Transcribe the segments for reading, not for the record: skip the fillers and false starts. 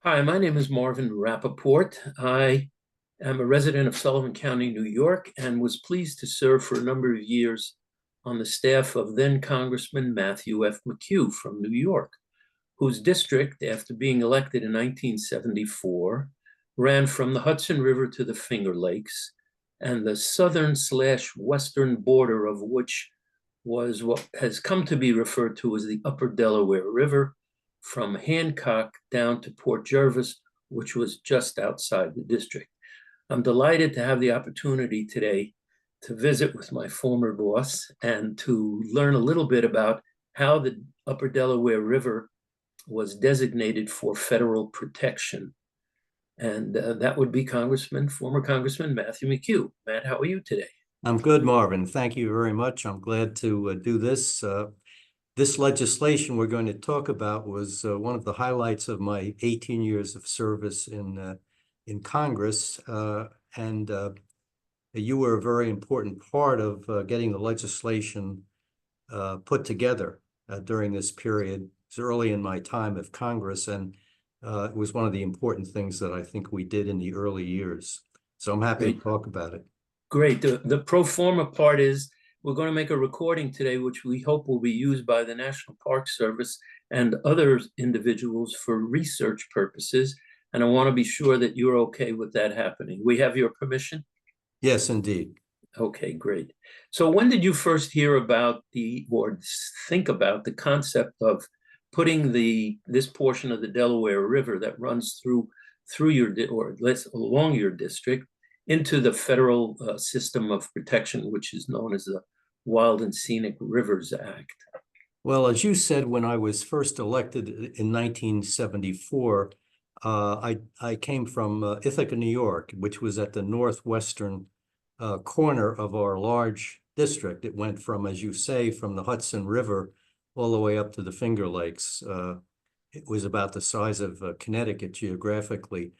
Hi, my name is Marvin Rappaport. I am a resident of Sullivan County, New York, and was pleased to serve for a number of years on the staff of then Congressman Matthew F. McHugh from New York, whose district, after being elected in 1974, ran from the Hudson River to the Finger Lakes, and the southern/western border of which was what has come to be referred to as the Upper Delaware River, from Hancock down to Port Jervis, which was just outside the district. I'm delighted to have the opportunity today to visit with my former boss and to learn a little bit about how the Upper Delaware River was designated for federal protection. And that would be former Congressman Matthew McHugh. Matt, how are you today? I'm good, Marvin. Thank you very much. I'm glad to do this. This legislation we're going to talk about was one of the highlights of my 18 years of service in Congress, and you were a very important part of getting the legislation put together during this period. It was early in my time of Congress, and it was one of the important things that I think we did in the early years. So I'm happy to talk about it. Great. The pro forma part is we're going to make a recording today, which we hope will be used by the National Park Service and other individuals for research purposes. And I want to be sure that you're okay with that happening. We have your permission? Yes, indeed. Okay, great. So when did you first hear about or think about the concept of putting this portion of the Delaware River that runs through along your district into the federal system of protection, which is known as the Wild and Scenic Rivers Act? Well, as you said, when I was first elected in 1974, I came from Ithaca, New York, which was at the northwestern corner of our large district. It went from, as you say, from the Hudson River all the way up to the Finger Lakes. It was about the size of Connecticut geographically.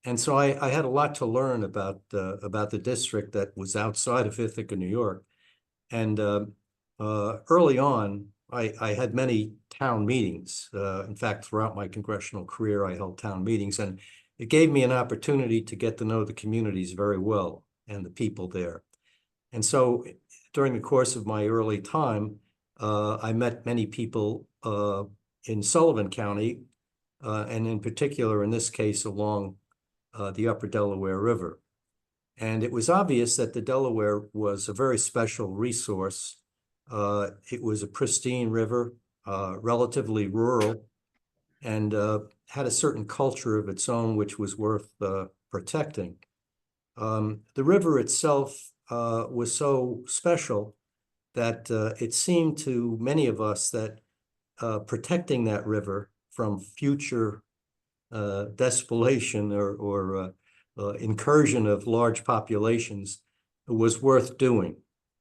And so I had a lot to learn about the district that was outside of Ithaca, New York. And early on, I had many town meetings. In fact, throughout my congressional career, I held town meetings, and it gave me an opportunity to get to know the communities very well and the people there. And so during the course of my early time, I met many people in Sullivan County, and in particular, in this case, along the Upper Delaware River. And it was obvious that the Delaware was a very special resource. It was a pristine river, relatively rural, and had a certain culture of its own, which was worth protecting. The river itself was so special that it seemed to many of us that protecting that river from future despoliation or incursion of large populations was worth doing.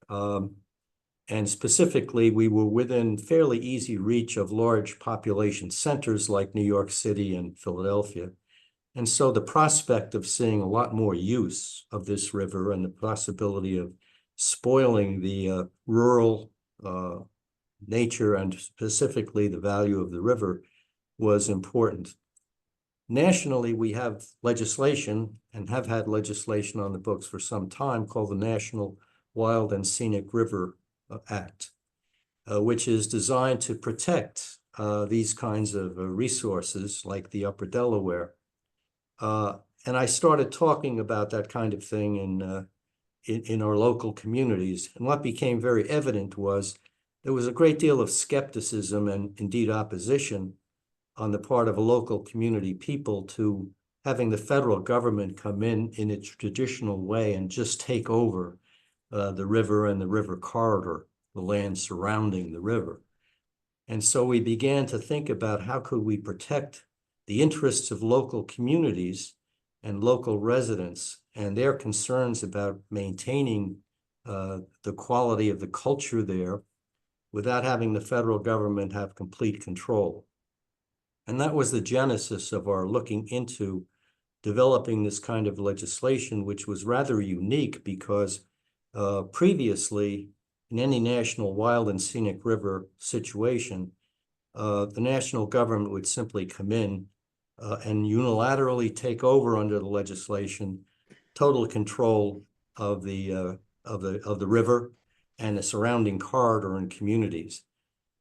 And specifically, we were within fairly easy reach of large population centers like New York City and Philadelphia. And so the prospect of seeing a lot more use of this river and the possibility of spoiling the rural nature and specifically the value of the river was important. Nationally, we have legislation and have had legislation on the books for some time called the National Wild and Scenic River Act, which is designed to protect these kinds of resources like the Upper Delaware. And I started talking about that kind of thing in our local communities. And what became very evident was there was a great deal of skepticism and indeed opposition on the part of a local community people to having the federal government come in its traditional way and just take over the river and the river corridor, the land surrounding the river. And so we began to think about how could we protect the interests of local communities and local residents and their concerns about maintaining the quality of the culture there without having the federal government have complete control. And that was the genesis of our looking into developing this kind of legislation, which was rather unique because previously, in any national wild and scenic river situation, the national government would simply come in and unilaterally take over under the legislation total control of the river and the surrounding corridor and communities.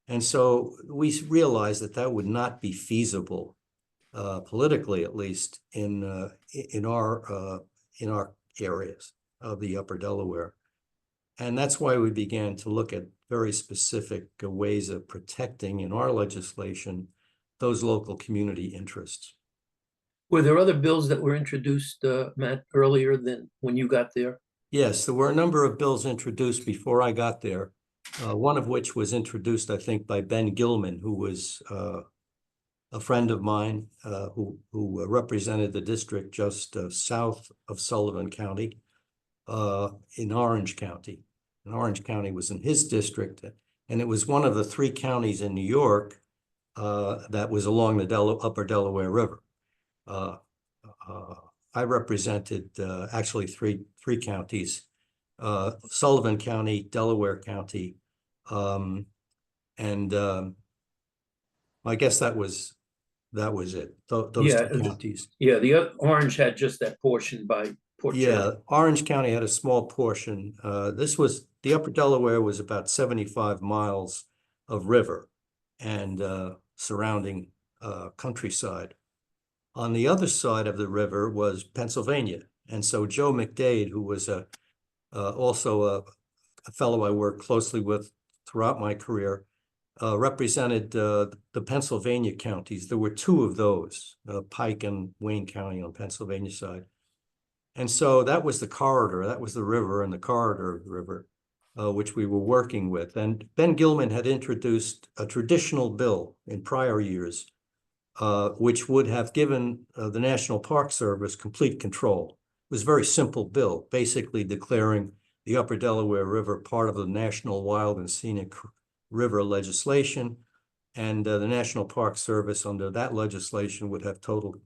And so we realized that that would not be feasible, politically at least, in our areas of the Upper Delaware. And that's why we began to look at very specific ways of protecting in our legislation those local community interests. Were there other bills that were introduced, Matt, earlier than when you got there? Yes, there were a number of bills introduced before I got there, one of which was introduced, I think, by Ben Gilman, who was a friend of mine who represented the district just south of Sullivan County in Orange County. And Orange County was in his district, and it was one of the 3 counties in New York that was along the Upper Delaware River. I represented actually three counties, Sullivan County, Delaware County, and I guess that was it. Those 2 counties. Yeah, the Orange had just that portion by Port Yeah, Orange County had a small portion. The Upper Delaware was about 75 miles of river and surrounding countryside. On the other side of the river was Pennsylvania. And so Joe McDade, who was also a fellow I worked closely with throughout my career, represented the Pennsylvania counties. There were 2 of those, Pike and Wayne County on Pennsylvania side. And so that was the corridor, that was the river and the corridor of the river, which we were working with. And Ben Gilman had introduced a traditional bill in prior years, which would have given the National Park Service complete control. It was a very simple bill, basically declaring the Upper Delaware River part of the National Wild and Scenic River legislation, and the National Park Service under that legislation would have total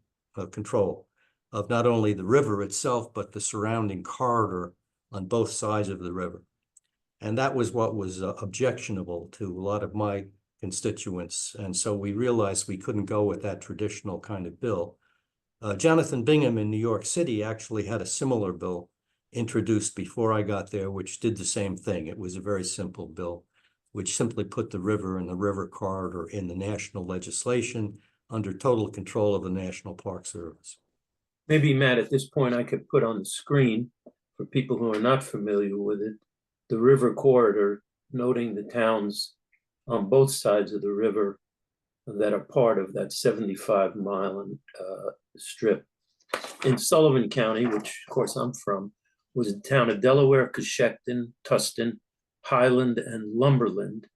control of not only the river itself, but the surrounding corridor on both sides of the river. And that was what was objectionable to a lot of my constituents. And so we realized we couldn't go with that traditional kind of bill. Jonathan Bingham in New York City actually had a similar bill introduced before I got there, which did the same thing. It was a very simple bill, which simply put the river and the river corridor in the national legislation under total control of the National Park Service. Maybe, Matt, at this point, I could put on the screen for people who are not familiar with it, the river corridor, noting the towns on both sides of the river that are part of that 75-mile strip. In Sullivan County, which of course I'm from, was the town of Delaware, Coshocton, Tustin, Highland, and Lumberland.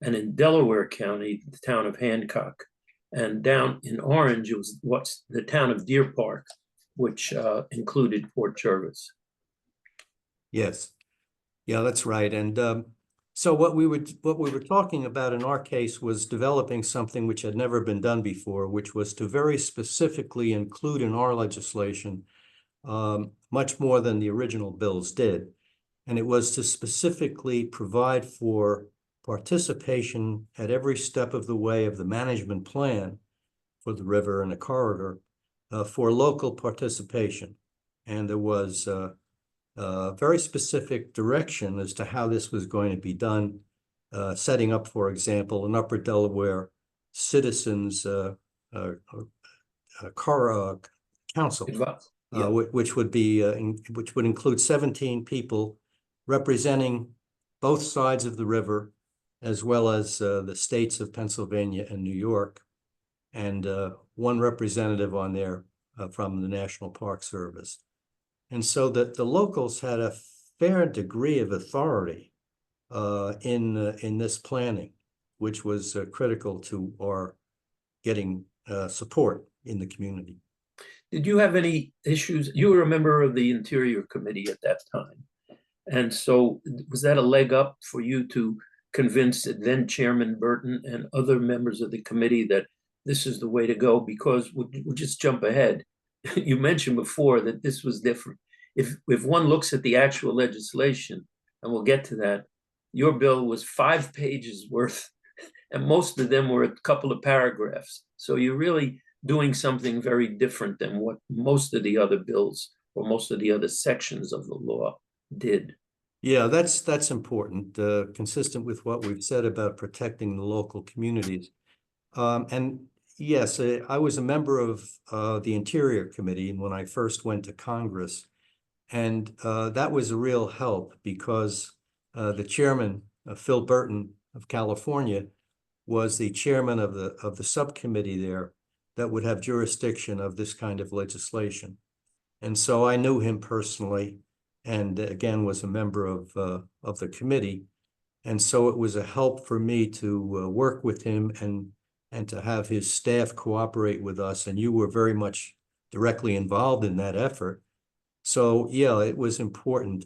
And in Delaware County, the town of Hancock. And down in Orange, it was what's the town of Deer Park, which included Port Jervis. Yes, yeah, that's right. And so what we were talking about in our case was developing something which had never been done before, which was to very specifically include in our legislation much more than the original bills did. And it was to specifically provide for participation at every step of the way of the management plan for the river and the corridor for local participation. And there was very specific direction as to how this was going to be done, setting up, for example, an Upper Delaware Citizens Council, which would include 17 people representing both sides of the river, as well as the states of Pennsylvania and New York, and 1 representative on there from the National Park Service. And so that the locals had a fair degree of authority in this planning, which was critical to our getting support in the community. Did you have any issues? You were a member of the Interior Committee at that time. And so was that a leg up for you to convince then Chairman Burton and other members of the committee that this is the way to go? Because we'll just jump ahead. You mentioned before that this was different. If one looks at the actual legislation, and we'll get to that, your bill was 5 pages worth, and most of them were a couple of paragraphs. So you really doing something very different than what most of the other bills or most of the other sections of the law did. Yeah, that's important, consistent with what we've said about protecting the local communities. And yes, I was a member of the Interior Committee when I first went to Congress. And that was a real help because the chairman, Phil Burton of California, was the chairman of the subcommittee there that would have jurisdiction of this kind of legislation. And so I knew him personally, and again was a member of the committee. And so it was a help for me to work with him and to have his staff cooperate with us. And you were very much directly involved in that effort. So yeah, it was important.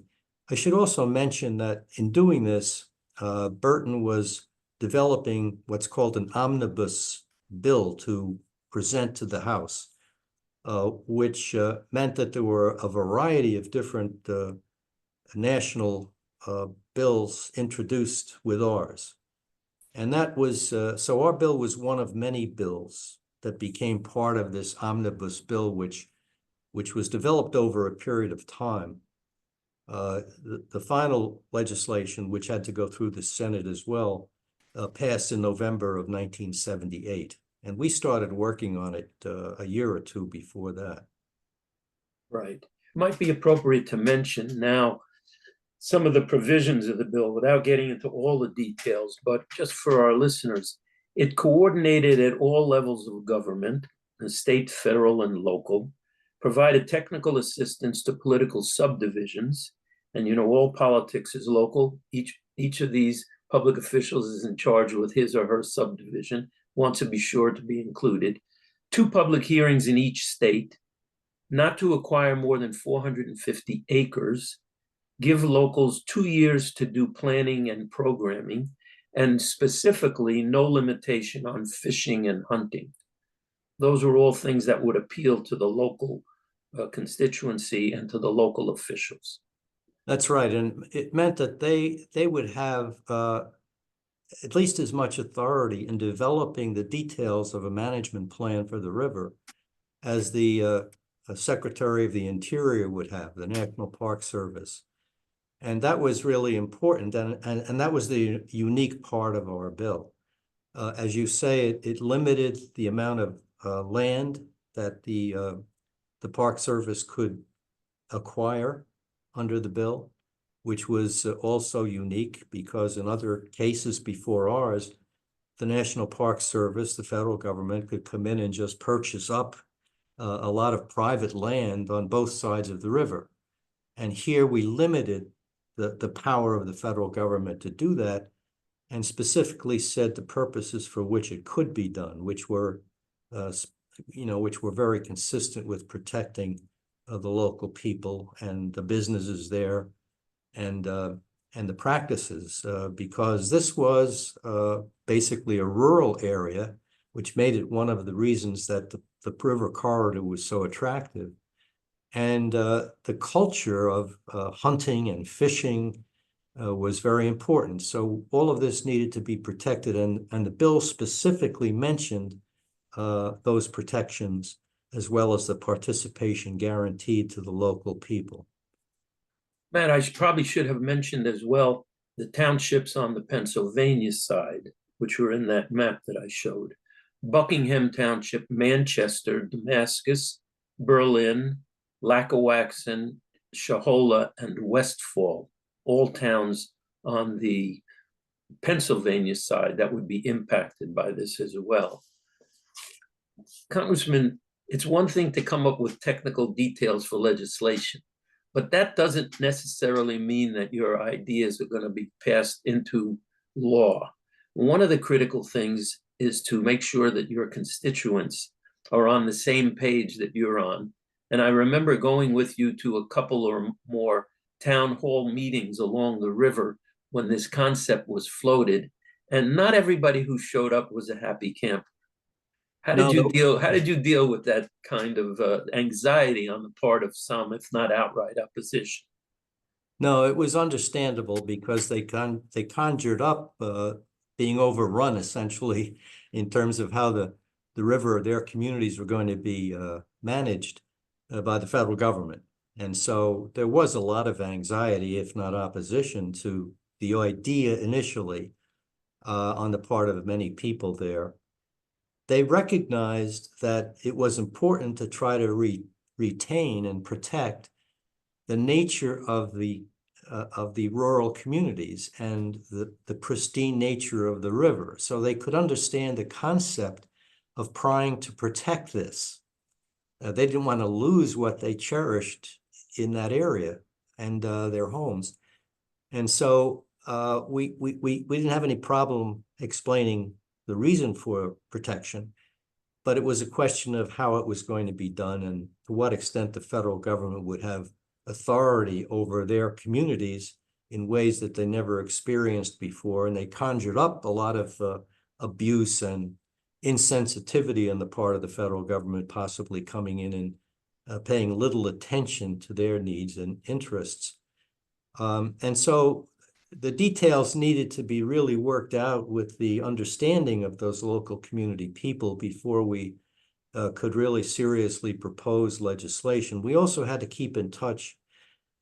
I should also mention that in doing this, Burton was developing what's called an omnibus bill to present to the House, which meant that there were a variety of different national bills introduced with ours. And that was, so our bill was one of many bills that became part of this omnibus bill, which was developed over a period of time. The final legislation, which had to go through the Senate as well, passed in November of 1978. And we started working on it a year or two before that. Right. Might be appropriate to mention now some of the provisions of the bill without getting into all the details, but just for our listeners, it coordinated at all levels of government, the state, federal, and local, provided technical assistance to political subdivisions. And you know, all politics is local. Each of these public officials is in charge with his or her subdivision, wants to be sure to be included. 2 public hearings in each state, not to acquire more than 450 acres, give locals 2 years to do planning and programming, and specifically no limitation on fishing and hunting. Those are all things that would appeal to the local constituency and to the local officials. That's right. And it meant that they would have at least as much authority in developing the details of a management plan for the river as the Secretary of the Interior would have, the National Park Service. And that was really important. And that was the unique part of our bill. As you say, it limited the amount of land that the Park Service could acquire under the bill, which was also unique because in other cases before ours, the National Park Service, the federal government, could come in and just purchase up a lot of private land on both sides of the river. And here we limited the power of the federal government to do that, and specifically said the purposes for which it could be done, which were, which were very consistent with protecting the local people and the businesses there, and the practices, because this was basically a rural area, which made it one of the reasons that the river corridor was so attractive. And the culture of hunting and fishing was very important. So all of this needed to be protected, and the bill specifically mentioned those protections as well as the participation guaranteed to the local people. Matt, I probably should have mentioned as well the townships on the Pennsylvania side, which were in that map that I showed. Buckingham Township, Manchester, Damascus, Berlin, Lackawaxen, Shahola, and Westfall, all towns on the Pennsylvania side that would be impacted by this as well. Congressman, it's one thing to come up with technical details for legislation, but that doesn't necessarily mean that your ideas are going to be passed into law. One of the critical things is to make sure that your constituents are on the same page that you're on. And I remember going with you to a couple or more town hall meetings along the river when this concept was floated, and not everybody who showed up was a happy camper. How did you deal with that kind of anxiety on the part of some, if not outright opposition? No, it was understandable because they conjured up being overrun essentially in terms of how the the river, their communities were going to be managed by the federal government. And so there was a lot of anxiety, if not opposition, to the idea initially on the part of many people there. They recognized that it was important to try to retain and protect the nature of the rural communities and the pristine nature of the river. So they could understand the concept of trying to protect this. They didn't want to lose what they cherished in that area and their homes. And so we didn't have any problem explaining the reason for protection, but it was a question of how it was going to be done and to what extent the federal government would have authority over their communities in ways that they never experienced before. And they conjured up a lot of abuse and insensitivity on the part of the federal government, possibly coming in and paying little attention to their needs and interests. And so the details needed to be really worked out with the understanding of those local community people before we could really seriously propose legislation. We also had to keep in touch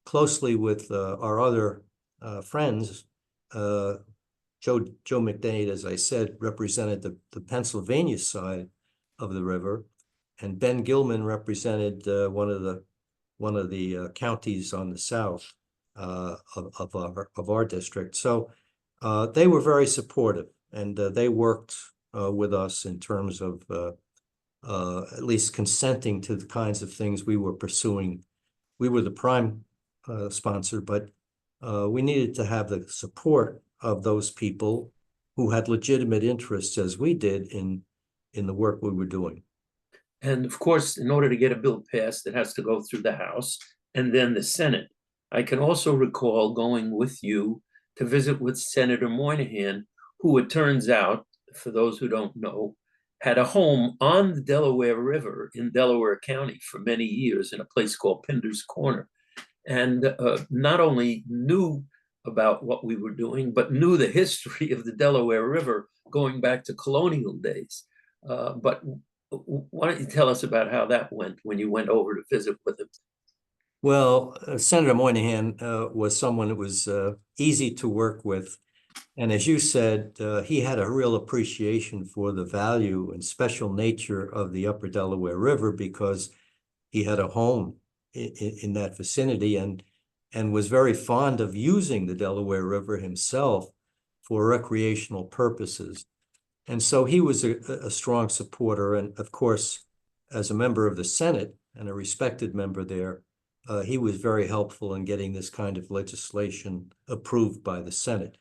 closely with our other friends. Joe McDade, as I said, represented the Pennsylvania side of the river, and Ben Gilman represented one of the counties on the south of our district. So they were very supportive, and they worked with us in terms of at least consenting to the kinds of things we were pursuing. We were the prime sponsor, but we needed to have the support of those people who had legitimate interests, as we did, in the work we were doing. And of course, in order to get a bill passed, it has to go through the House and then the Senate. I can also recall going with you to visit with Senator Moynihan, who, it turns out, for those who don't know, had a home on the Delaware River in Delaware County for many years in a place called Pinder's Corner, and not only knew about what we were doing, but knew the history of the Delaware River going back to colonial days. But why don't you tell us about how that went when you went over to visit with him? Well, Senator Moynihan was someone that was easy to work with. And as you said, he had a real appreciation for the value and special nature of the Upper Delaware River because he had a home in that vicinity and was very fond of using the Delaware River himself for recreational purposes. And so he was a strong supporter. And of course, as a member of the Senate and a respected member there, he was very helpful in getting this kind of legislation approved by the Senate.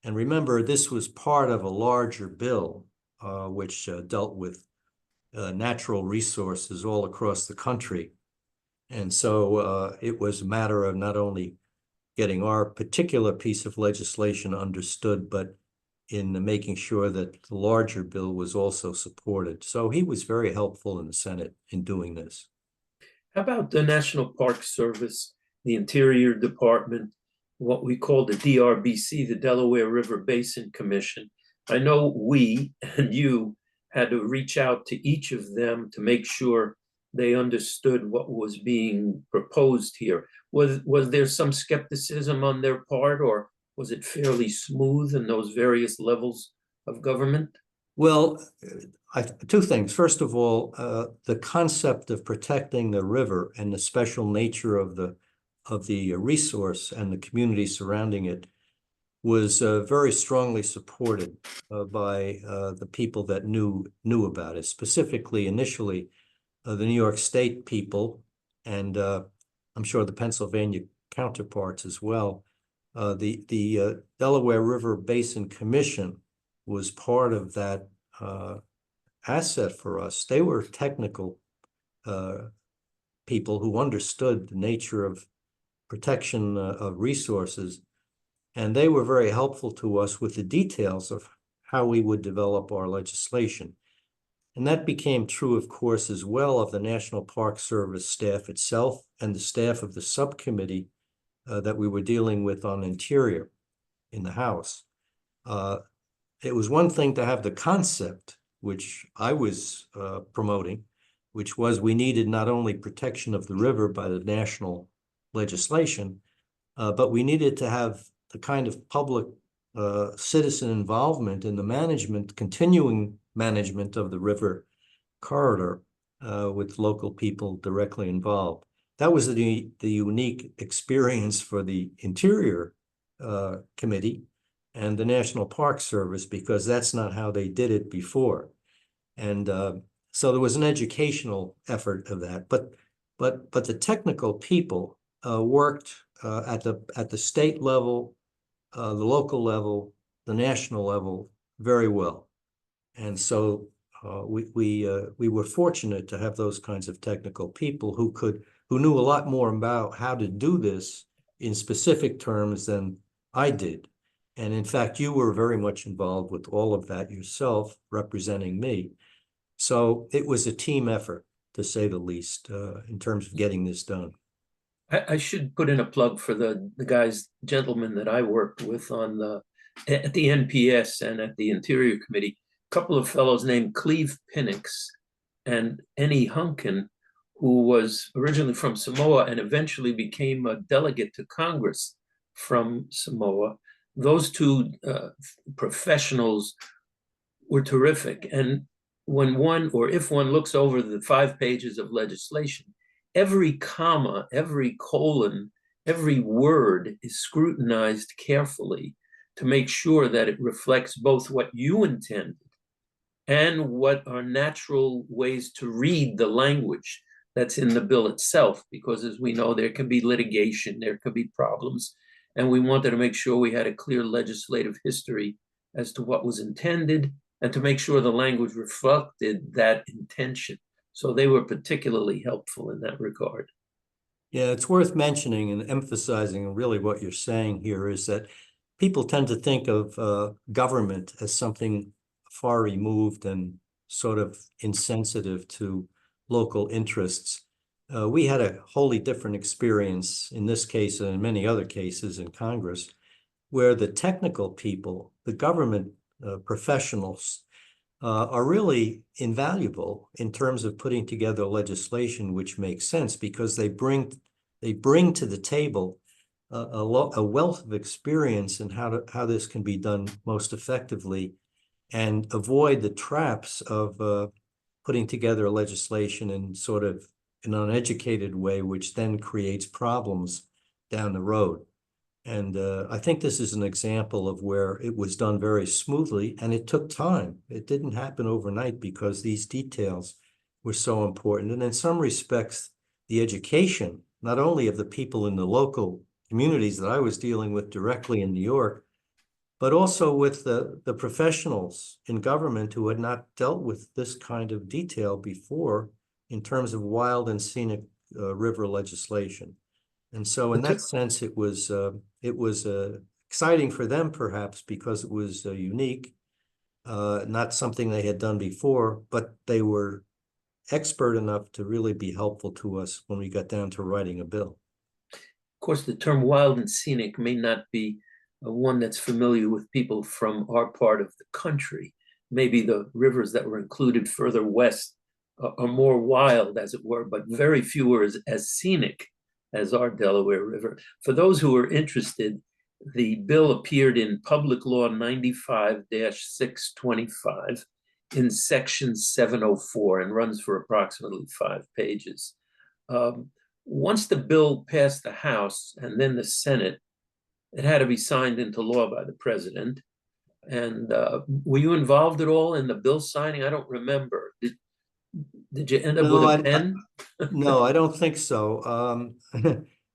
And remember, this was part of a larger bill, which dealt with natural resources all across the country. And so it was a matter of not only getting our particular piece of legislation understood, but in making sure that the larger bill was also supported. So he was very helpful in the Senate in doing this. How about the National Park Service, the Interior Department, what we call the DRBC, the Delaware River Basin Commission? I know we and you had to reach out to each of them to make sure they understood what was being proposed here. Was there some skepticism on their part, or was it fairly smooth in those various levels of government? Well, two things. First of all, the concept of protecting the river and the special nature of the resource and the community surrounding it was very strongly supported by the people that knew about it. Specifically, initially, the New York State people, and I'm sure the Pennsylvania counterparts as well. The Delaware River Basin Commission was part of that asset for us. They were technical people who understood the nature of protection of resources, and they were very helpful to us with the details of how we would develop our legislation. And that became true, of course, as well of the National Park Service staff itself and the staff of the subcommittee that we were dealing with on Interior in the House. It was one thing to have the concept which I was promoting, which was we needed not only protection of the river by the national legislation, but we needed to have the kind of public citizen involvement in the management, continuing management of the river corridor with local people directly involved. That was the unique experience for the Interior Committee and the National Park Service, because that's not how they did it before. And so there was an educational effort of that, but the technical people worked at the state level, the local level, the national level very well. And so we were fortunate to have those kinds of technical people who knew a lot more about how to do this in specific terms than I did. And in fact, you were very much involved with all of that yourself, representing me. So it was a team effort, to say the least, in terms of getting this done. I should put in a plug for the gentlemen that I worked with at the NPS and at the Interior Committee. A couple of fellows named Cleve Pinnix and Ennie Hunkin, who was originally from Samoa and eventually became a delegate to Congress from Samoa. Those two professionals were terrific. And if one looks over the 5 pages of legislation, every comma, every colon, every word is scrutinized carefully to make sure that it reflects both what you intended and what are natural ways to read the language that's in the bill itself. Because as we know, there can be litigation, there could be problems. And we wanted to make sure we had a clear legislative history as to what was intended and to make sure the language reflected that intention. So they were particularly helpful in that regard. Yeah, it's worth mentioning and emphasizing really what you're saying here is that people tend to think of government as something far removed and sort of insensitive to local interests. We had a wholly different experience in this case and in many other cases in Congress, where the technical people, the government professionals, are really invaluable in terms of putting together legislation which makes sense, because they bring to the table a wealth of experience in how this can be done most effectively, and avoid the traps of putting together legislation in sort of an uneducated way, which then creates problems down the road. And I think this is an example of where it was done very smoothly, and it took time. It didn't happen overnight because these details were so important. And in some respects, the education, not only of the people in the local communities that I was dealing with directly in New York, but also with the professionals in government who had not dealt with this kind of detail before in terms of wild and scenic river legislation. And so in that sense, it was exciting for them, perhaps, because it was unique, not something they had done before, but they were expert enough to really be helpful to us when we got down to writing a bill. Of course, the term wild and scenic may not be one that's familiar with people from our part of the country. Maybe the rivers that were included further west are more wild, as it were, but very few are as scenic as our Delaware River. For those who are interested, the bill appeared in Public Law 95-625 in Section 704 and runs for approximately 5 pages. Once the bill passed the House and then the Senate, it had to be signed into law by the president. And were you involved at all in the bill signing? I don't remember. Did you end up with a pen? No, I don't think so.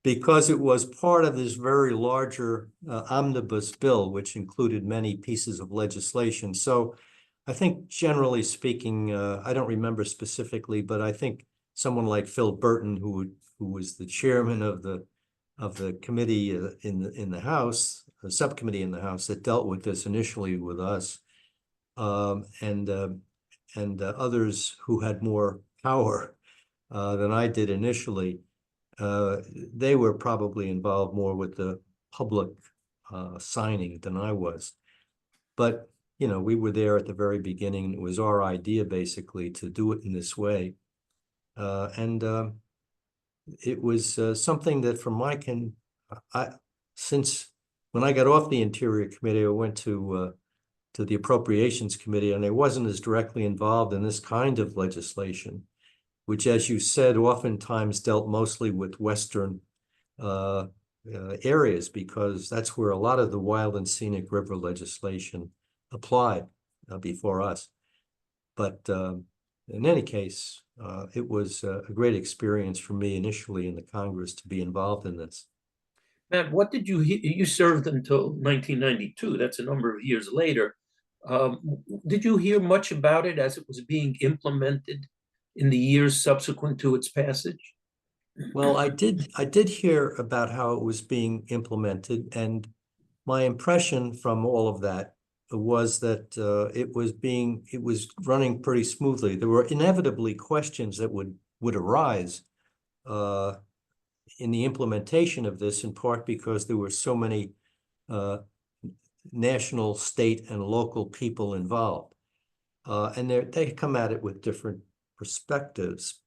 Because it was part of this very larger omnibus bill, which included many pieces of legislation. So I think generally speaking, I don't remember specifically, but I think someone like Phil Burton, who was the chairman of the committee in the House, the subcommittee in the House that dealt with this initially with us, and others who had more power than I did initially, they were probably involved more with the public signing than I was. But we were there at the very beginning. It was our idea basically to do it in this way. And it was something that since when I got off the Interior Committee, I went to the Appropriations Committee, and I wasn't as directly involved in this kind of legislation, which, as you said, oftentimes dealt mostly with Western areas, because that's where a lot of the wild and scenic river legislation applied before us. But in any case, it was a great experience for me initially in the Congress to be involved in this. Matt, what did you served until 1992? That's a number of years later. Did you hear much about it as it was being implemented in the years subsequent to its passage? Well, I did hear about how it was being implemented, and my impression from all of that was that it was running pretty smoothly. There were inevitably questions that would arise in the implementation of this, in part because there were so many national, state, and local people involved. And they come at it with different perspectives,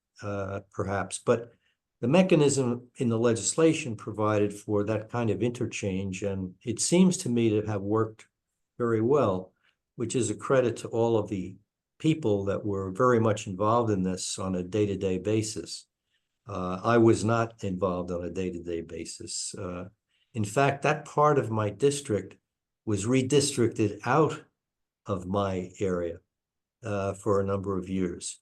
perhaps, but the mechanism in the legislation provided for that kind of interchange, and it seems to me to have worked very well, which is a credit to all of the people that were very much involved in this on a day-to-day basis. I was not involved on a day-to-day basis. In fact, that part of my district was redistricted out of my area for a number of years.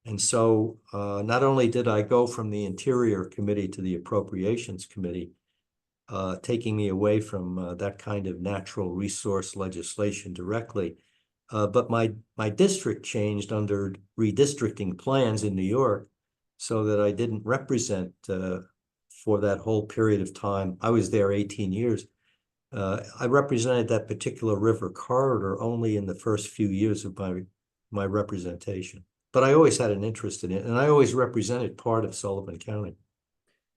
And so not only did I go from the Interior Committee to the Appropriations Committee, taking me away from that kind of natural resource legislation directly, but my district changed under redistricting plans in New York, so that I didn't represent for that whole period of time. I was there 18 years. I represented that particular river corridor only in the first few years of my representation. But I always had an interest in it, and I always represented part of Sullivan County.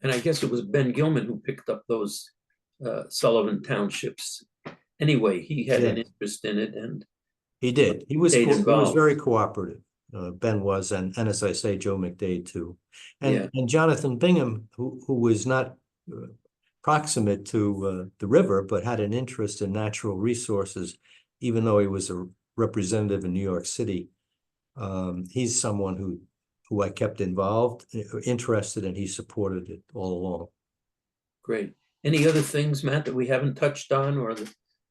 And I guess it was Ben Gilman who picked up those Sullivan townships. Anyway, he had an interest in it, and he did. He was very cooperative. Ben was, and as I say, Joe McDade too, and Jonathan Bingham, who was not proximate to the river, but had an interest in natural resources, even though he was a representative in New York City. He's someone who I kept involved, interested, and he supported it all along. Great. Any other things, Matt, that we haven't touched on or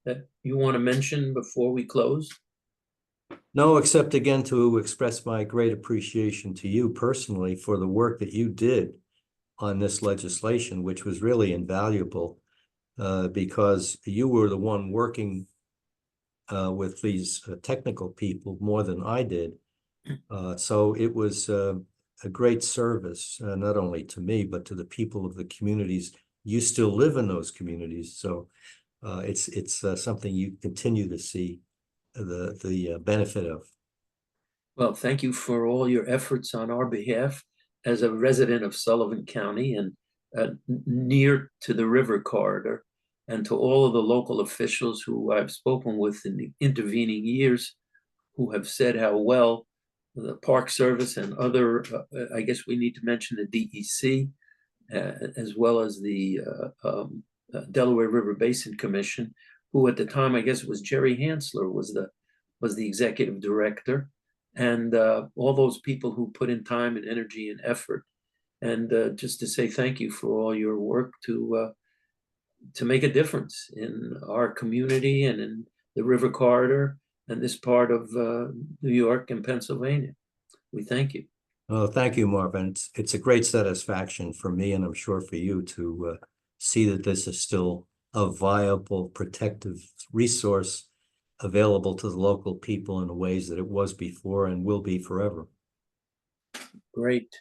that you want to mention before we close? No, except again to express my great appreciation to you personally for the work that you did on this legislation, which was really invaluable because you were the one working with these technical people more than I did. So it was a great service, not only to me, but to the people of the communities. You still live in those communities, so it's something you continue to see the benefit of. Well, thank you for all your efforts on our behalf as a resident of Sullivan County and near to the river corridor, and to all of the local officials who I've spoken with in the intervening years, who have said how well the Park Service and other, I guess we need to mention the DEC, as well as the Delaware River Basin Commission, who at the time, I guess it was Jerry Hansler was the executive director, and all those people who put in time and energy and effort. And just to say thank you for all your work to make a difference in our community and in the river corridor and this part of New York and Pennsylvania. We thank you. Oh, thank you, Marvin. It's a great satisfaction for me, and I'm sure for you, to see that this is still a viable, protective resource available to the local people in the ways that it was before and will be forever. Great.